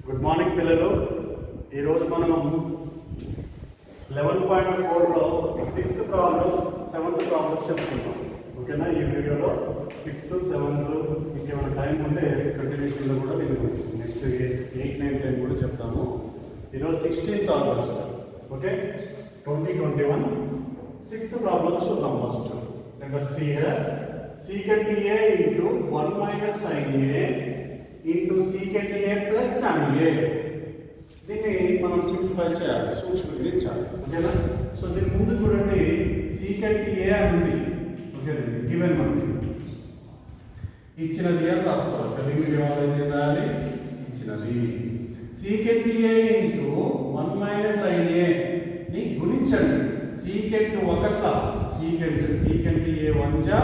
Good morning పిల్లలు. ఈరోజు మనం 11.4లో 6th ప్రాబ్లం 7th ప్రాబ్లం చెప్పుకుంటాం. ఓకేనా? ఈ వీడియోలో 6th 7th ఇంకేమైనా టైం ఉంటే కంటిన్యూషన్లో కూడా నేను నెక్స్ట్ 8, 9, 10 కూడా చెప్తాము. ఈరోజు 16th August, okay, 2021 6th problem చూద్దాం. First let us see here. Secant A into 1 minus sin A into secant A plus tan A. దీన్ని మనం సింప్లిఫై చేయాలి, సూక్ష్మీకరించాలి. ఓకేనా? సో దీని ముందు చూడండి, secant A అని ఉంది. ఓకే, గివెన్ మనకి ఇచ్చినది అని రాసుకోవాలి. తెలుగు మీడియం వాళ్ళు ఏం రాయాలి? ఇచ్చినది. secant A into 1 minus sin A ని గుణించండి. secant ఒకట్ల secant A 1 జా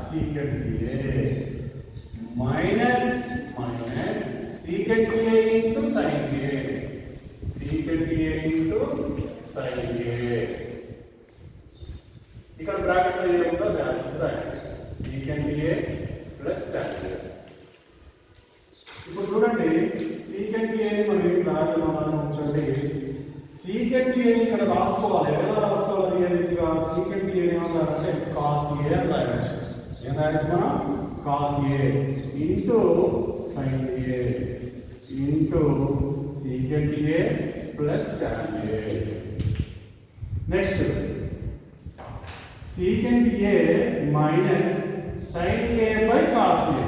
secant A minus secant A into sin A, secant A into sin A. ఇక్కడ బ్రాకెట్ లో ఏముందో అది రాస్తుంది రాయండి. secant A plus tan A. ఇప్పుడు చూడండి, secant A ని మనం ఏం రాయాలి? ఉంచండి. secant A ని ఇక్కడ రాసుకోవాలి. ఎలా రాసుకోవాలి? ఏ రీతిగా secant A ఏమన్నారంటే cos A అని రాయొచ్చు. ఏం రాయొచ్చు మనం? cos A into sin A into secant A plus tan A. Next, secant A minus sin A by cos A.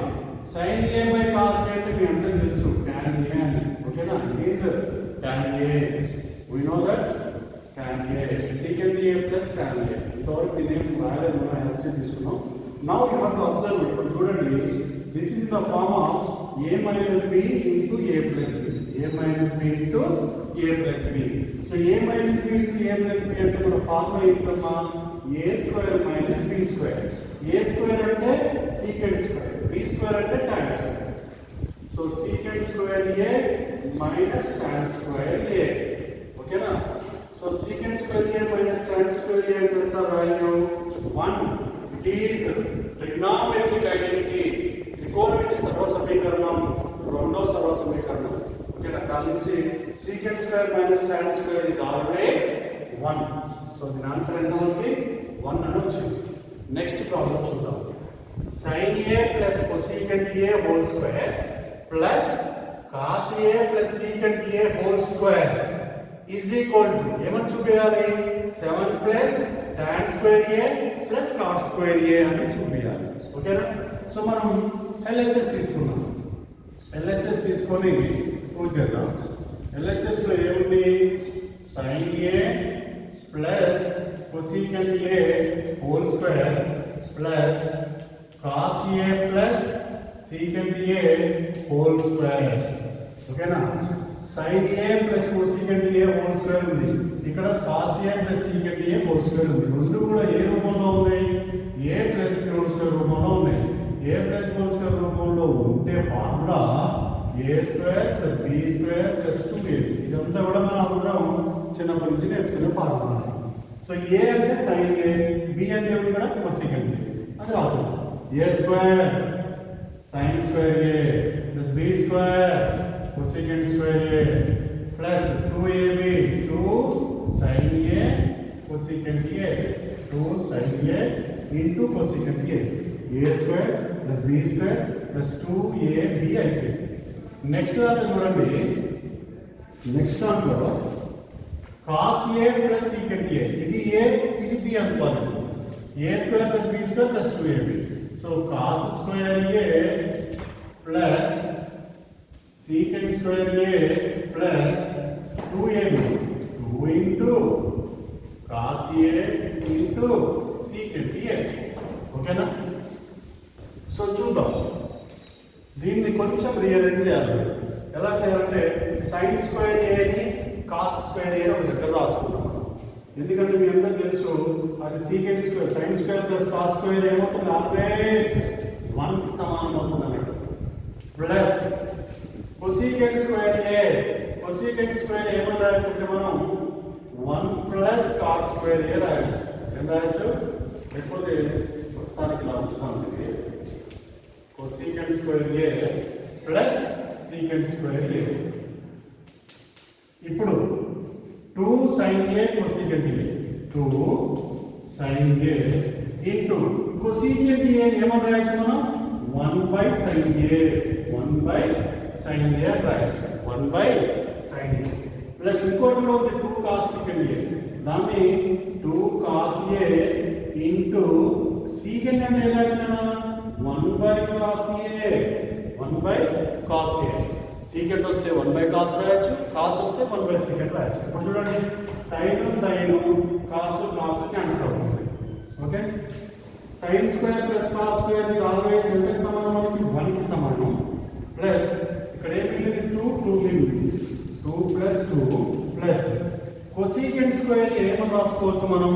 sin A by cos A అంటే మీ అందరికీ తెలుసు, tan A అని. ఓకేనా? it is tan A. we know that tan A. secant A plus tan A. ఇంతవరకు దీన్ని ఏం రాయలేదు, మనం యాస్టి తీసుకున్నాం. now you have to observe. ఇప్పుడు చూడండి, this is the form of a minus b into a plus b. a minus b into a plus b. so a minus b into a plus b అంటే మన formula ఏంటమ్మా? a square minus b square. a square అంటే secant square, b square అంటే tan square. so secant square a minus tan square a. ఓకేనా? So secant square a minus tan square a అంటే ఎంత value? 1. it is trigonometric identity. త్రికోణమితి సర్వసమీకరణం, రెండో సర్వసమీకరణం. ఓకేనా? దాని నుంచి secant square minus tan square is always 1. So దీని answer ఎంత ఉంది? 1 అని వచ్చింది. నెక్స్ట్ ప్రాబ్లం చూద్దాం. sin A plus cosecant A whole square plus cos A plus secant A whole square is equal to ఏమని చూపించాలి? 7 plus tan square A plus cot square A అని చూపించాలి. ఓకేనా? సో మనం LHS తీసుకున్నాం. LHS తీసుకొని prove చేద్దాం. LHS లో ఏముంది? sin A plus cosecant A whole square plus cos A plus secant A whole square. ఓకేనా? sin A plus cosecant A whole square ఉంది. ఇక్కడ cos A plus secant A whole square ఉంది. రెండు కూడా ఏ రూపంలో ఉన్నాయి? A plus B whole square రూపంలో ఉన్నాయి. A plus B whole square రూపంలో ఉంటే formula A square plus B square plus 2AB. ఇదంతా కూడా మనం అందరం చిన్నప్పటి నుంచి నేర్చుకునే ఫార్ములా. సో A అంటే sin A, B అంటే ఇక్కడ cosecant A అది రాసాం. A square sin square A plus B square cosecant square A plus 2AB 2 sin A cosecant A 2 sin A into cosecant A. A square plus B square plus 2AB అయిపోయింది. Next దాంట్లో చూడండి, next దాంట్లో cos A plus secant A. ఇది A, ఇది B అనుకోవాలి. A square plus B square plus 2AB. So cos square A plus secant square A plus 2AB 2 into cos A into secant A. ఓకేనా? So చూద్దాం, దీన్ని కొంచెం realise చేయాలి. ఎలా చేయాలంటే sin square A ని cos square A ఒక దగ్గర రాసుకుందాం. ఎందుకంటే మీ అందరికీ తెలుసు, అది secant square sin square plus cos square ఏమవుతుంది? ఆల్వేస్ 1 కి సమానం అవుతుంది అన్నట్టు. Plus cosecant square A, cosecant square ఏమని రాయొచ్చు అంటే మనం 1 plus cot square A రాయొచ్చు. ఏం రాయొచ్చు? లేకపోతే ప్రస్తుతానికి ఇలా ఉంచుతాం. cosecant square A plus secant square A. ఇప్పుడు 2 sin A cosecant A 2 sin A into cosecant A ఏమని రాయొచ్చు మనం 1 by sin A 1 by sin A అని రాయొచ్చు 1 by sin A ప్లస్ ఇంకోటి కూడా ఉంది 2 cos secant A దాన్ని 2 cos A into secant అంటే ఎలా ఇచ్చాను 1 by cos A 1 by cos A secant వస్తే 1 by cos రాయొచ్చు cos వస్తే 1 by secant రాయొచ్చు ఇప్పుడు చూడండి sin cos క్యాన్సిల్ అవుతుంది okay sin square plus cos square is always ఎంతకి సమానం మనకి 1 కి సమానం ప్లస్ ఇక్కడ ఏం మిగిలింది 2 మిగిలింది 2 ప్లస్ 2 ప్లస్ cosecant స్క్వేర్ ఏమని రాసుకోవచ్చు మనం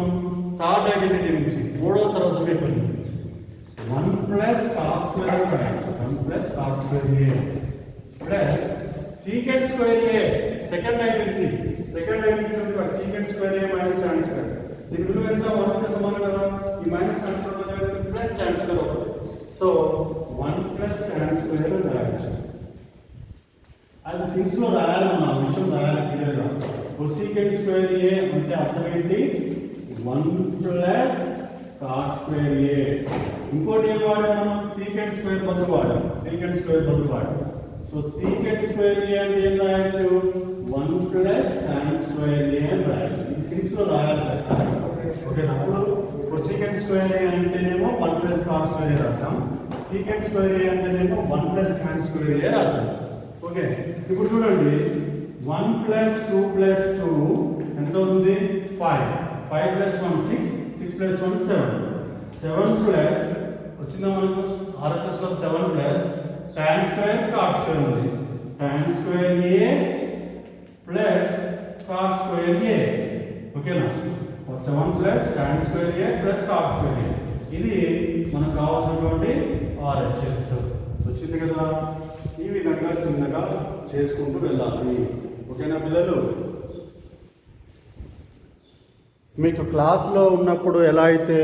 థర్డ్ ఐడెంటిటీ నుంచి మూడో సరళసమీకరణం నుంచి 1 ప్లస్ cos స్క్వేర్ రాయొచ్చు 1 plus cos square A plus secant square A second identity నుంచి secant square A minus tan square దీని విలువ ఎంత 1 కి సమానం కదా ఈ minus tan square plus tan square అవుతుంది సో 1 ప్లస్ tan స్క్వేర్ రాయొచ్చు అది సిక్స్ లో రాయాలన్న విషయం రాయాలి క్లియర్ గా cosecant స్క్వేర్ A అంటే అర్థం ఏంటి 1 ప్లస్ cos స్క్వేర్ A ఇంకోటి ఏం వాడాం మనం secant స్క్వేర్ బదులు వాడాం సో secant స్క్వేర్ A అంటే ఏం రాయొచ్చు 1 ప్లస్ tan స్క్వేర్ A అని రాయొచ్చు ఇది సిక్స్ లో రాయాలి ఓకే అప్పుడు cosecant స్క్వేర్ A అంటేనేమో 1 ప్లస్ cos స్క్వేర్ A రాసాం secant స్క్వేర్ A అంటేనేమో 1 ప్లస్ tan స్క్వేర్ A రాసాం ఓకే ఇప్పుడు చూడండి 1 ప్లస్ 2 ప్లస్ 2 ఎంత ఉంది 5 ప్లస్ 1 6 ప్లస్ 1 7 ప్లస్ వచ్చిందా మనకు RHS లో 7 plus tan square cos square ఉంది tan square A plus cos square A ఓకేనా 7 plus tan square A plus cos square A ఇది మనకు కావాల్సినటువంటి RHS వచ్చింది కదా ఈ విధంగా చిన్నగా చేసుకుంటూ వెళ్ళాలి ఓకేనా పిల్లలు మీకు క్లాస్లో ఉన్నప్పుడు ఎలా అయితే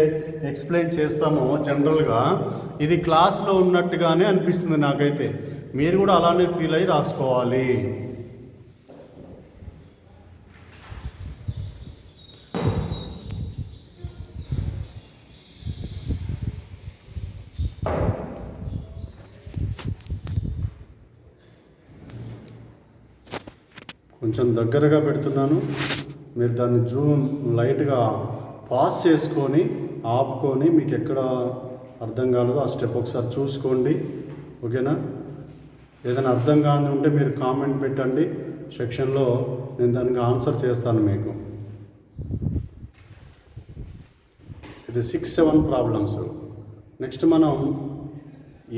ఎక్స్ప్లెయిన్ చేస్తామో జనరల్గా ఇది క్లాస్లో ఉన్నట్టుగానే అనిపిస్తుంది నాకైతే మీరు కూడా అలానే ఫీల్ అయ్యి రాసుకోవాలి కొంచెం దగ్గరగా పెడుతున్నాను మీరు దాన్ని జూమ్ లైట్గా పాస్ చేసుకొని ఆపుకొని మీకు ఎక్కడ అర్థం కాలేదో ఆ స్టెప్ ఒకసారి చూసుకోండి ఓకేనా ఏదైనా అర్థం కాని ఉంటే మీరు కామెంట్ పెట్టండి సెక్షన్లో నేను దానికి ఆన్సర్ చేస్తాను మీకు ఇది 6-7 ప్రాబ్లమ్స్ నెక్స్ట్ మనం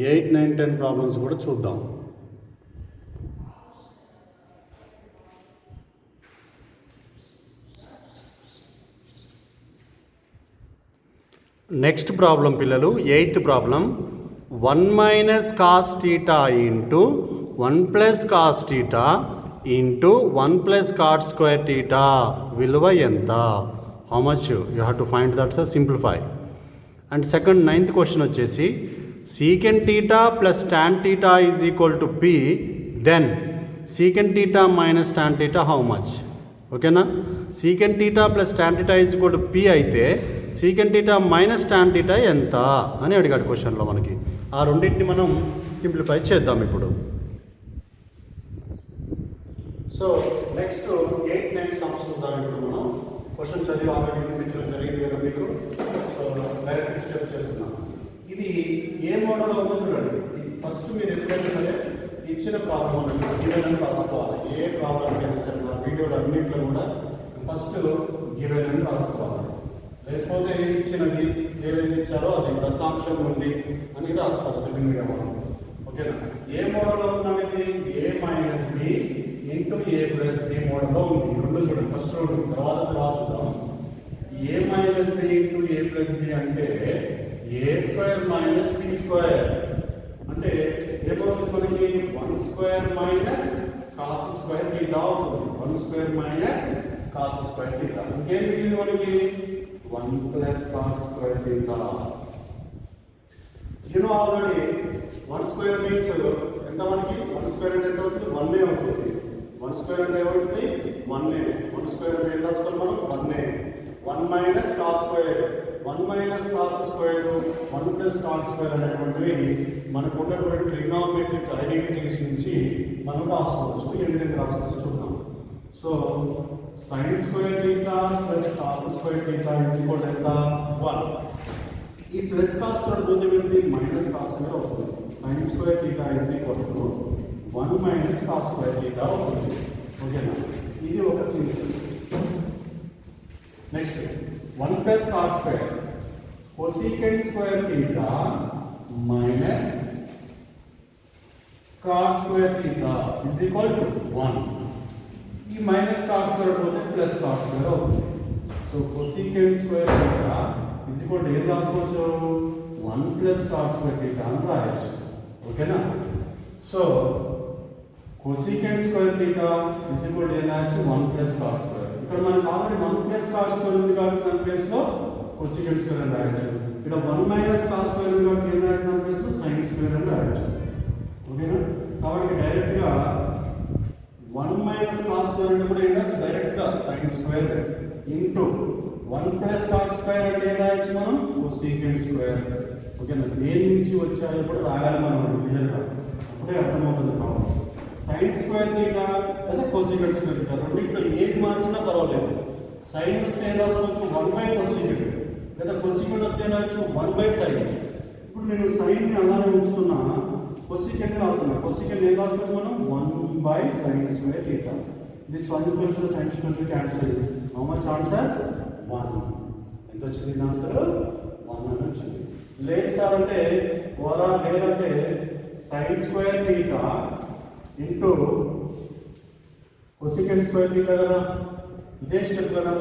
8-9-10 ప్రాబ్లమ్స్ కూడా చూద్దాం నెక్స్ట్ ప్రాబ్లం పిల్లలు 8th problem 1 minus cos theta into 1 plus cos theta into 1 plus cot square theta విలువ ఎంత how much you have to find that simplify and second 9th question వచ్చేసి secant theta plus tan theta is equal to P then secant theta minus tan theta how much ఓకేనా secant theta plus tan theta is equal to P అయితే secant theta minus tan theta ఎంత అని అడిగాడు క్వశ్చన్లో మనకి ఆ రెండింటిని మనం సింప్లిఫై చేద్దాం ఇప్పుడు సో నెక్స్ట్ 8-9 సమ్స్ చూద్దాం ఇప్పుడు మనం క్వశ్చన్ చదివి ఆల్రెడీ చూపించడం జరిగింది కదా మీకు సో డైరెక్ట్ స్టెప్ చేస్తున్నాం ఇది ఏ మోడల్ అవుతుందో చూడండి ఫస్ట్ మీరు ఎప్పుడైనా సరే ఇచ్చిన ప్రాబ్లం అన్నట్టు గివెన్ అని రాసుకోవాలి ఏ ప్రాబ్లం అయినా సరే నా వీడియోలు అన్నింటిలో కూడా ఫస్ట్ గివెన్ అని రాసుకోవాలి లేకపోతే ఇచ్చినది ఏదైతే ఇచ్చారో అది దత్తాంశం ఉంది అని రాసుకోవాలి తెలుగు మీడియం ఓకేనా ఏ మోడల్లో ఉన్నది ఏ మైనస్ బి ఇంటూ ఏ ప్లస్ బి మోడల్లో ఉంది రెండు చూడండి ఫస్ట్ రెండు తర్వాత చూద్దాం ఏ మైనస్ బి ఇంటూ ఏ ప్లస్ బి అంటే ఏ స్క్వేర్ మైనస్ బి స్క్వేర్ అంటే ఏమవుతుంది మనకి 1 square minus cos square theta అవుతుంది 1 square minus cos square theta ఇంకేం మిగిలింది మనకి 1 plus cos square theta you know already 1 square means ఎంత మనకి 1 స్క్వేర్ అంటే ఎంత అవుతుంది 1 అవుతుంది 1 1 స్క్వేర్ అంటే ఏమవుతుంది 1a 1 స్క్వేర్ అంటే ఏం రాసుకోవాలి మనం 1a 1 minus cos square 1 minus cos square 1 plus cos square అనేటువంటివి మనకు ఉన్నటువంటి ట్రిగ్నోమెట్రిక్ ఐడెంటిటీస్ నుంచి మనం రాసుకోవచ్చు. ఏ విధంగా రాసుకోవచ్చు చూద్దాం. So sin square theta plus cos square theta is equal to ఎంత 1. ఈ ప్లస్ cos స్క్వేర్ పోతే ఏంటి మైనస్ cos స్క్వేర్ అవుతుంది. sin square theta is equal to 1 minus cos square theta అవుతుంది. ఓకేనా, ఇది ఒక series. Next 1 plus cos square cosecant square theta minus cos square theta is equal to 1. ఈ minus cos square పోతే plus cos square అవుతుంది. So cosecant square theta is equal to ఏం రాసుకోవచ్చు 1 plus cos square theta అని రాయొచ్చు. ఓకేనా, so cosecant square theta is equal to ఏం రాయొచ్చు 1 ప్లస్ cos స్క్వేర్. ఇక్కడ మనకు ఆల్రెడీ 1 ప్లస్ cos స్క్వేర్ ఉంది కాబట్టి దాని ప్లేస్ లో cosecant స్క్వేర్ అని రాయొచ్చు. ఇక్కడ 1 మైనస్ cos స్క్వేర్ ఉంది కాబట్టి ఏం రాయొచ్చు దాని ప్లేస్ లో sin స్క్వేర్ అని రాయొచ్చు. ఓకేనా, కాబట్టి డైరెక్ట్ గా 1 మైనస్ cos స్క్వేర్ అంటే కూడా ఏం రాయొచ్చు డైరెక్ట్ గా sin square into 1 plus cos square అంటే ఏం రాయొచ్చు మనం cosecant స్క్వేర్. ఓకేనా, దేని నుంచి వచ్చాయో కూడా రాయాలి మనం క్లియర్ గా, అప్పుడే అర్థమవుతుంది ప్రాబ్లం. sin స్క్వేర్ థీటా లేదా cosecant స్క్వేర్ థీటా రెండింటిలో ఏది మార్చినా పర్వాలేదు. sin వస్తే ఏం రాసుకోవచ్చు 1 బై cosecant లేదా cosecant వస్తే ఏం రాయొచ్చు 1 బై sin. ఇప్పుడు నేను sin ని అలానే ఉంచుతున్నా, cosecant ని రాస్తున్నా. cosecant ఏం రాసుకోవచ్చు మనం 1 by sin square theta. This 1 equals to sin square theta cancel. How much answer 1. ఎంత వచ్చింది ఆన్సర్ 1 అని వచ్చింది. లేదు సార్ అంటే ఓవరాల్ లేదంటే sin square theta into cosecant square theta కదా, ఇదే స్టెప్ కదా.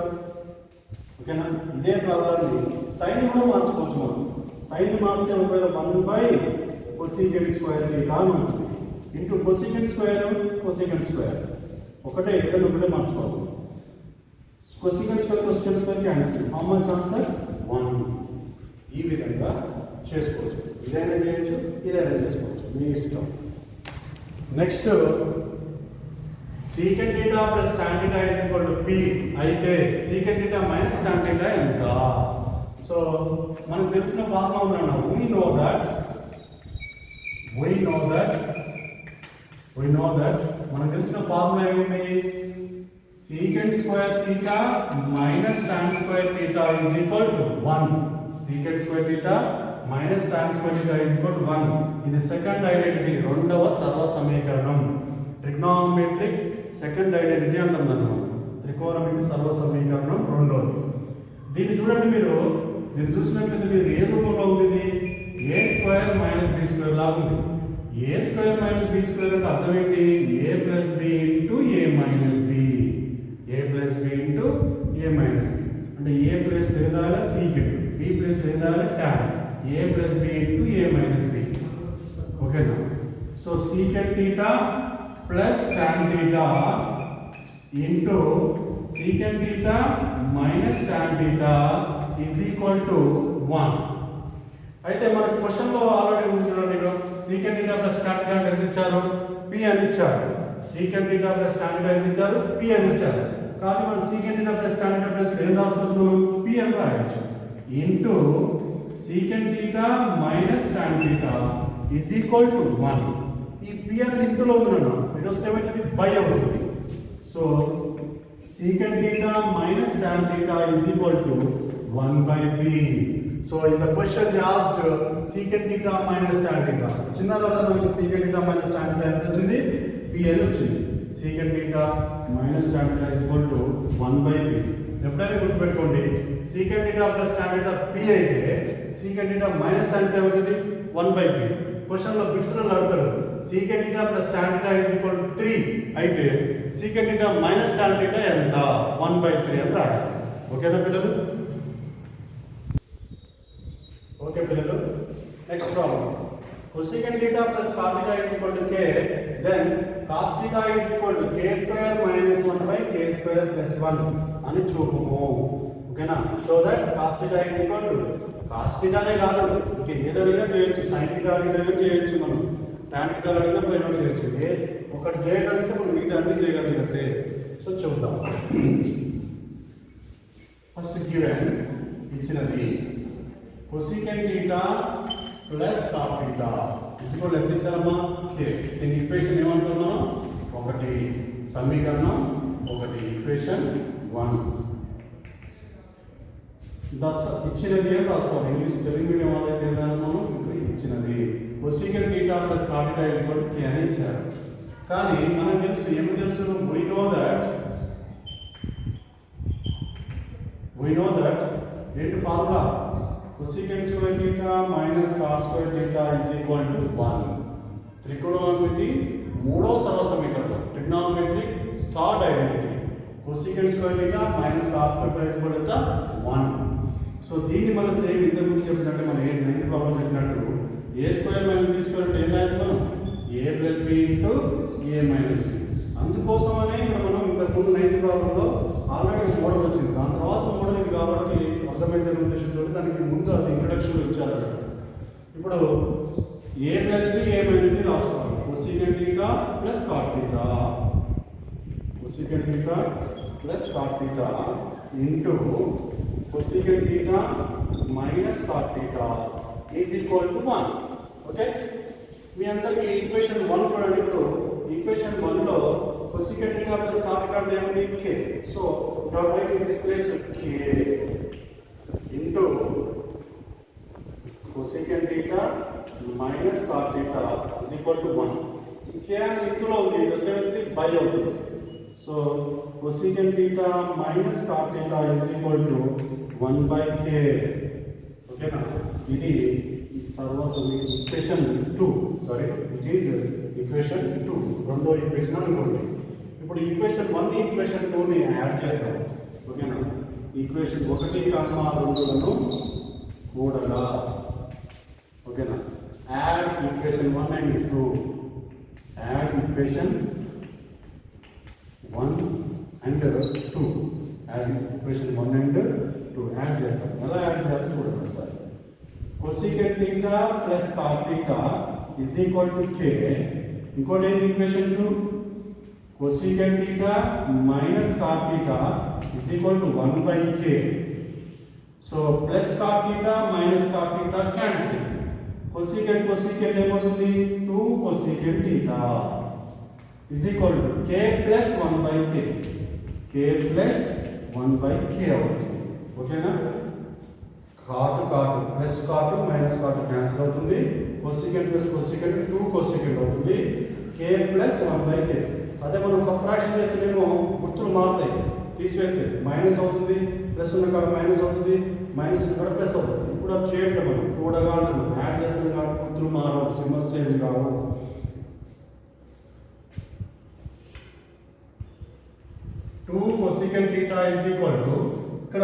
ఓకేనా, ఇదే ప్రాబ్లమ్ని సైన్ కూడా మార్చుకోవచ్చు మనం. సైన్ మార్చితే ఒకవేళ 1 బై cosecant స్క్వేర్ థీటా అని ఉంటుంది ఇంటూ cosecant స్క్వేర్ ఒకటే ఏదైనా ఒకటే మార్చుకోవాలి. cosecant square cancel. How much answer 1. ఈ విధంగా చేసుకోవచ్చు. ఇదైనా చేయొచ్చు, ఇదైనా చేసుకోవచ్చు, మీ ఇష్టం. Next secant theta plus tan theta is equal to p అయితే secant theta minus tan theta ఎంత? సో మనకు తెలిసిన ఫార్ములా ఉందన్న, we know that మనకు తెలిసిన ఫార్ములా ఏముంది secant square theta minus tan square theta is equal to 1. secant square theta minus tan square theta is equal to 1. ఇది second identity, రెండవ సర్వ సమీకరణం. ట్రిగ్నోమెట్రిక్ సెకండ్ ఐడెంటిటీ అంటాం దాన్ని మనం. త్రికోణమితి సర్వ సమీకరణం రెండవది. దీన్ని చూడండి, దీన్ని చూసినట్లయితే మీరు ఏ రూపంలో ఉంది, ఇది a square minus b square లాగా ఉంది. a square minus b square అంటే అర్థం ఏంటి a plus b into a minus b. a plus b into a minus b అంటే a ప్లస్ ఏదాల సీకెంట్, b ప్లస్ ఏదాల tan, a plus b into a minus b. ఓకేనా, so secant theta plus tan theta into secant theta minus tan theta is equal to 1. అయితే మనకు question లో already ఉంది చూడండి, secant theta plus tan theta ఎంత ఇచ్చారు p అని ఇచ్చారు. secant theta plus tan theta ఎంత ఇచ్చారు p అని ఇచ్చారు. కాబట్టి మనం secant theta plus tan theta plus ఏం రాసుకోవచ్చు మనం p అని రాయొచ్చు into secant theta minus tan theta is equal to 1. ఈ p అనేది ఇందులో ఉందన్న, ఇది వస్తే ఏమైతుంది బై అవుతుంది. So secant theta minus tan theta is equal to 1 by p. So in the question they asked secant theta minus tan theta. చిన్న తర్వాత మనకి secant theta minus tan theta ఎంత వచ్చింది p అని వచ్చింది. secant theta minus tan theta is equal to 1 by p. ఎప్పుడైనా గుర్తుపెట్టుకోండి, secant theta plus tan theta p అయితే secant theta minus tan theta అవుతుంది 1 by p. క్వశ్చన్ లో బిట్స్ లో అడుగుతాడు secant theta plus tan theta is equal to 3 అయితే secant theta minus tan theta ఎంత 1 by 3 అని రాయాలి. ఓకేనా పిల్లలు? ఓకే పిల్లలు, next problem. cosecant theta plus cos theta is equal to k, then cos theta is equal to k square minus 1 by k square plus 1 అని చూపుము. ఓకేనా, show that cos theta is equal to cos theta నే కాదు ఇంకా ఏదైనా చేయొచ్చు, sin theta అడిగినా చేయొచ్చు, మనం tan theta అడిగినా చేయొచ్చు. ఒకటి చేయడానికి మనం మిగతా అన్ని చేయగలిగితే సో చెబుతాం. ఫస్ట్ గివెన్ ఇచ్చినది cosecant theta plus cot theta is equal ఎంత ఇచ్చారమ్మా k. దీని ఈక్వేషన్ ఏమంటున్నాం ఒకటి సమీకరణం ఒకటి ఈక్వేషన్ 1. ఇచ్చినది ఏం రాసుకోవాలి ఇంగ్లీష్ తెలుగు మీడియం వాళ్ళైతే ఏదన్నా ఇచ్చినది cosecant theta plus cot theta equal k అని ఇచ్చారు. కానీ మనకు తెలుసు ఏమి తెలుసు we know that ఏంటి formula cosecant square theta minus cos square theta is equal to 1. త్రికోణమితి మూడో సరళ సమీకరణం trigonometric third identity cosecant square theta minus cos square theta is equal to 1. So దీన్ని మనం సేమ్ ఇంతకు ముందు చెప్పినట్టు మనం ఏ నైన్త్ ప్రాబ్లం చెప్పినట్టు a square minus b square అంటే ఏం రాయొచ్చు మనం a plus b into a minus b. అందుకోసమనే ఇక్కడ మనం ఇంతకు ముందు నైన్త్ ప్రాబ్లంలో ఆల్రెడీ మోడల్ వచ్చింది. దాని తర్వాత మోడల్ ఇది కాబట్టి అర్థమైన ఉద్దేశంతో దానికి ముందు అది ఇంట్రడక్షన్లో ఇచ్చారు. ఇప్పుడు a plus b a minus b రాసుకోవాలి. Cosecant theta plus cot theta cosecant theta plus cot theta into cosecant theta minus cot theta is equal to 1. Okay, మీ అందరికీ ఈక్వేషన్ 1 చూడండి. ఇప్పుడు ఈక్వేషన్ 1 లో cosecant theta plus cot theta అంటే ఏముంది k. So now write in this place k into cosecant theta minus cot theta is equal to 1. ఈ k అని ఇందులో ఉంది అంటే ఇది బై అవుతుంది. So cosecant theta minus cot theta is equal to 1 by k. ఓకేనా, ఇది equation 2. Sorry, it is equation 2 రెండో ఈక్వేషన్ అనుకోండి. ఇప్పుడు ఈక్వేషన్ 1 ఈక్వేషన్ 2 ని యాడ్ చేద్దాం. ఓకేనా, ఈక్వేషన్ 1 కామా 2లను కూడగా. ఓకేనా, add equation 1 and 2. Add equation 1 and 2. Add equation 1 and 2 add చేద్దాం. ఎలా యాడ్ చేయాలో చూడండి ఒకసారి. cosecant theta plus cot theta is equal to k. ఇంకోటి ఏంటి equation 2 cosecant theta minus cot theta is equal to 1 by k. So plus cot theta minus cot theta cancel. cosecant ఏమవుతుంది 2 cosecant theta is equal to k plus 1 by k. k plus 1 by k అవుతుంది. ఓకేనా, cot plus cot minus cot cancel అవుతుంది. cosecant plus cosecant 2 cosecant అవుతుంది. k plus 1 by k. అదే మనం subtraction చేస్తేనేమో గుర్తులు మారుతాయి. తీసివేస్తే మైనస్ అవుతుంది, ప్లస్ ఉన్న కాడ మైనస్ అవుతుంది, మైనస్ ఉన్న కాడ ప్లస్ అవుతుంది. ఇప్పుడు అది చేయట్లేదు, మనం కూడగా అంటున్నాం. యాడ్ చేస్తున్నాం కాబట్టి గుర్తులు మారవు, సింబల్స్ చేంజ్ కావు. Two cosecant theta is equal to ఇక్కడ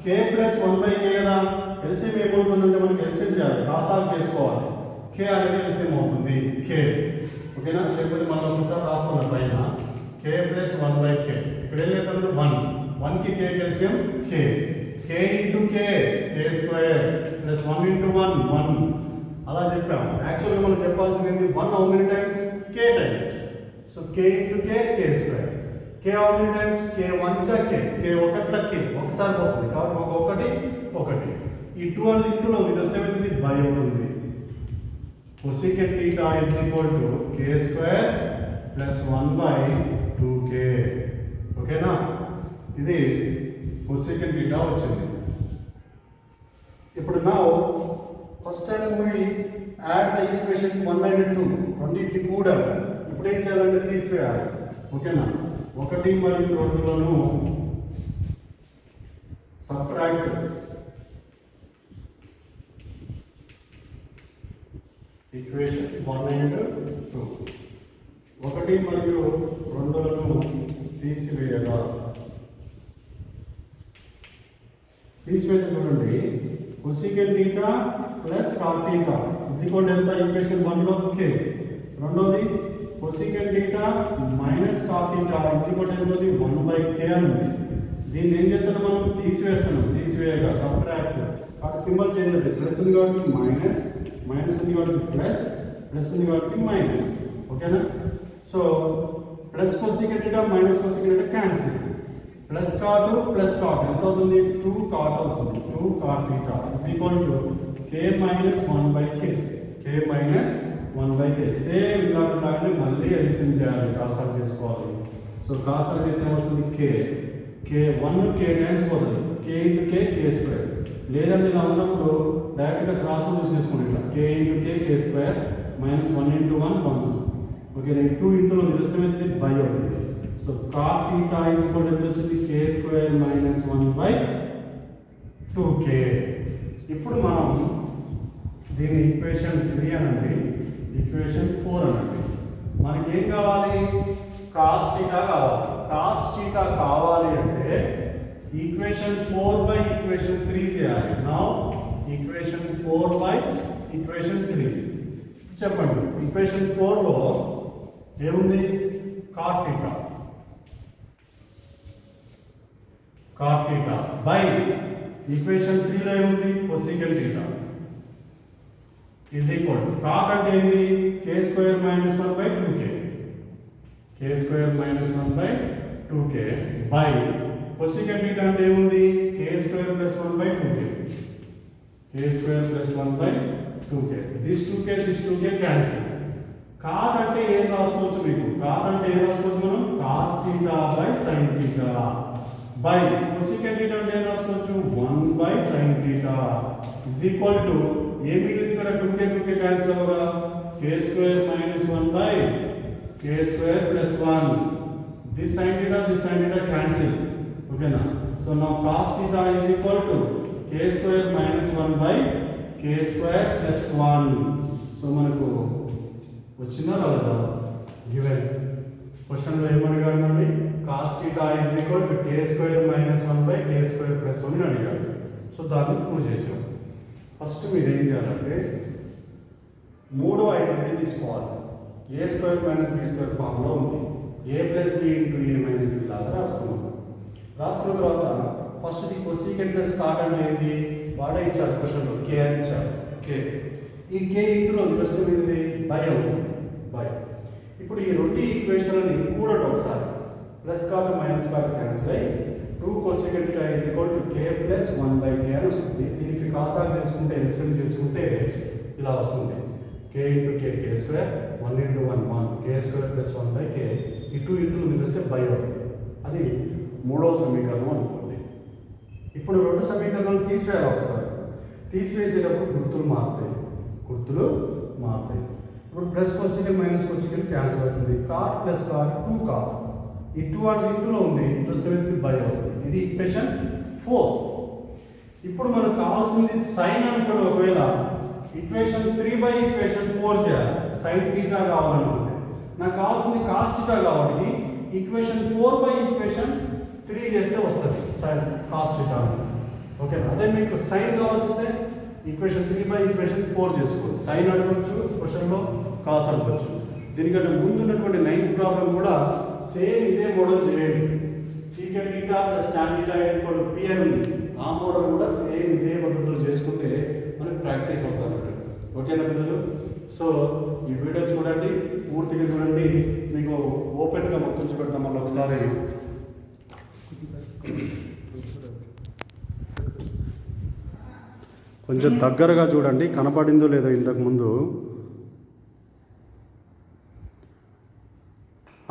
k ప్లస్ 1 బై k కదా. ఎల్సిఎం ఏమవుతుందంటే మనకి ఎల్సిఎం చేయాలి, కాసాలు చేసుకోవాలి. k అనేది ఎల్సిఎం అవుతుంది k. ఓకేనా, లేకపోతే మనం ఒకసారి రాస్తున్నాం పైన k ప్లస్ 1 బై k. ఇక్కడ ఏం లేదు 1 1 కి k LCM k. k into k k square plus 1 into 1 1 అలా చెప్పాం. యాక్చువల్గా మనం చెప్పాల్సింది ఏంటి 1 how many times k times. So k into k k square. k how many times k 1 k k ఒకట్ల k ఒకసారి పోతుంది కాబట్టి ఒకటి. ఈ 2 అనేది ఇంటూలో ఉంది, వస్తే ఇది బై అవుతుంది. cosecant theta is equal to k square plus 1 by 2k. ఓకేనా, ఇది cosecant theta వచ్చింది. ఇప్పుడు now first time we add the equation 1 and 2 రెండింటిని కూడా ఇప్పుడు ఏం చేయాలంటే తీసివేయాలి. ఓకేనా, 1 మరియు 2లను సబ్ట్రాక్ట్ ఈక్వేషన్ 1 and 2. 1 మరియు 2లను తీసివేయగా తీసివేసి చూడండి cosecant theta plus cot theta is equal to ఎంత ఈక్వేషన్ 1 లో k. రెండోది cosecant theta minus cot theta is equal to ఎంత 1 by k అని ఉంది. దీన్ని ఏం చేస్తున్నాం మనం తీసివేస్తున్నాం. తీసివేయగా సబ్ట్రాక్ట్ కాబట్టి సింబల్ చేంజ్ అవుతుంది. ప్లస్ ఉంది కాబట్టి మైనస్, మైనస్ ఉంది కాబట్టి ప్లస్, ప్లస్ ఉంది కాబట్టి మైనస్. ఓకేనా, so plus plus cosecant θ minus cosecant θ cancel. Plus cot plus cot ఎంత అవుతుంది? 2 కాట్ అవుతుంది. 2 cot θ is equal to k minus 1/k. k minus 1/k. Same ఇలాగే మళ్ళీ ఎడిషన్ చేయాలి, కాసాలు చేసుకోవాలి. సో కాసాలు అయితే వస్తుంది k 1 k టైమ్స్ పోతుంది. k into k k square. లేదంటే ఇలా ఉన్నప్పుడు డైరెక్ట్గా క్రాస్ యూజ్ చేసుకోండి. ఇట్లా k into k k square minus 1 into 1 1. Okay, నేను 2 ఇంటూ తెలిస్తే బై అవుతుంది. సో కాట్ θ ఈజ్ ఈక్వల్ ఎంత వచ్చింది? k square minus 1/2k. ఇప్పుడు మనం దీన్ని ఈక్వేషన్ 3 అనండి, ఈక్వేషన్ 4 అనండి. మనకి ఏం కావాలి? కాస్ θ కావాలి. కాస్ θ కావాలి అంటే ఈక్వేషన్ 4 బై ఈక్వేషన్ 3 చేయాలి. నౌ ఈక్వేషన్ 4 బై ఈక్వేషన్ 3 చెప్పండి. ఈక్వేషన్ 4 లో ఏముంది? కాట్ θ బై ఈక్వేషన్ 3 లో ఏముంది? Cosecant θ is equal to cot అంటే ఏంది? k square minus 1/2k. k square minus 1/2k by cosecant θ అంటే ఏముంది? k square plus 1/2k. k square plus 1/2k. This 2k cancel. Cot అంటే ఏం రాసుకోవచ్చు మీకు? కాట్ అంటే ఏం రాసుకోవచ్చు మనం? cos θ by sin θ by cosecant θ అంటే ఏం రాసుకోవచ్చు? 1/sin θ ఇజ్ ఈక్వల్ టు ఏ మిగిలింది ఇక్కడ? 2k క్యాన్సిల్ అవ్వగా k square minus 1/k square plus 1. This sin θ cancel. ఓకేనా? So now cos θ is equal to k square minus 1/k square plus 1. So మనకు వచ్చిందా రాలేదా? గివెన్ క్వశ్చన్లో ఏమడిగాడు మరి? cos θ is equal to k square minus 1/k square plus 1 అని అడిగాడు. So దాన్ని ప్రూవ్ చేసాం. ఫస్ట్ మీరు ఏం చేయాలంటే మూడో ఐడెంటిటీ తీసుకోవాలి. A square minus B square ఫామ్లో ఉంది. A plus B into A minus B లాగా రాసుకున్నాం. రాసుకున్న తర్వాత first the cosecant plus cot అంటే ఏంటి? వాడే ఇచ్చారు క్వశ్చన్లో, k అని ఇచ్చారు. k ఈ k ఇంటూలో ప్రశ్న ఏంటి? బై అవుతుంది. బై. ఇప్పుడు ఈ రెండు ఈక్వేషన్ అని కూడండి ఒకసారి. Plus cot minus cot cancel అయ్యి 2 cosecant θ is equal to k plus 1/k అని వస్తుంది. దీనికి కాసాలు తీసుకుంటే ఎల్సిఎం చేసుకుంటే ఇలా వస్తుంది. k into k k square 1 into 1 1 k square plus 1/k. ఈ 2 ఇంటూ వస్తే బై అవుతుంది. అది మూడవ సమీకరణం అనుకోండి. ఇప్పుడు రెండు సమీకరణాలు తీసేయాలి ఒకసారి. తీసివేసేటప్పుడు గుర్తులు మారుతాయి. ఇప్పుడు plus cosecant minus cosecant cancel అవుతుంది. Cot plus cot 2 cot. ఈ 2 అనేది ఇంటూలో ఉంది, ప్రస్తుతం బై అవుతుంది. ఇది ఈక్వేషన్ 4. ఇప్పుడు మనకు కావాల్సింది సైన్ అనుకోండి. ఒకవేళ ఈక్వేషన్ 3 బై ఈక్వేషన్ 4 చేయాలి. సైన్ θ కావాలనుకుంటే నాకు కావాల్సింది కాస్ θ కాబట్టి ఈక్వేషన్ 4 బై ఈక్వేషన్ 3 చేస్తే వస్తుంది సైన్ కాస్ θ. ఓకేనా? అదే మీకు సైన్ కావాల్సిందే ఈక్వేషన్ 3 బై ఈక్వేషన్ 4 చేసుకోండి. సైన్ అడగవచ్చు క్వశ్చన్లో, కాస్ అడగవచ్చు. దీనికంటే ముందు ఉన్నటువంటి 9th ప్రాబ్లం కూడా సేమ్ ఇదే మోడల్ చేయండి. Secant θ plus tan θ is equal to p అని ఉంది. ఆ మోడల్ కూడా సేమ్ ఇదే పద్ధతిలో చేసుకుంటే మనకి ప్రాక్టీస్ అవుతుంది. ఓకేనా పిల్లలు? సో ఈ వీడియో చూడండి, పూర్తిగా చూడండి. మీకు ఓపెన్గా మొత్తం చూపెడతాం. మళ్ళీ ఒకసారి కొంచెం దగ్గరగా చూడండి, కనపడిందో లేదో ఇంతకుముందు.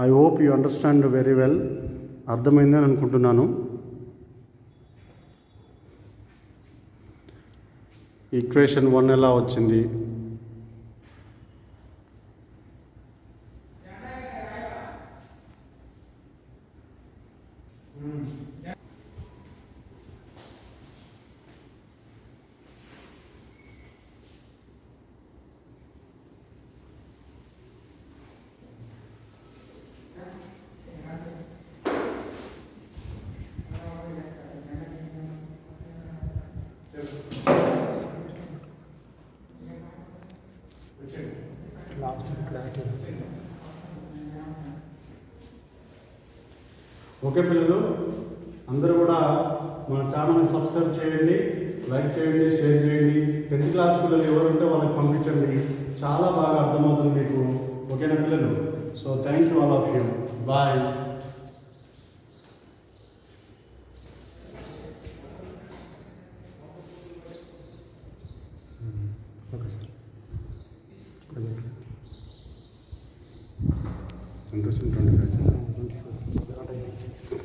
I hope you understand very well. అర్థమైందని అనుకుంటున్నాను. ఈక్వేషన్ 1 ఎలా వచ్చింది? ఓకే పిల్లలు, అందరూ కూడా మన ఛానల్ని సబ్స్క్రైబ్ చేయండి, లైక్ చేయండి, షేర్ చేయండి. 10th క్లాస్ పిల్లలు ఎవరు ఉంటే వాళ్ళకి పంపించండి. చాలా బాగా అర్థమవుతుంది మీకు. ఓకేనా పిల్లలు? So thank you all of you. Bye. Okay sir ఎంత వచ్చింది 25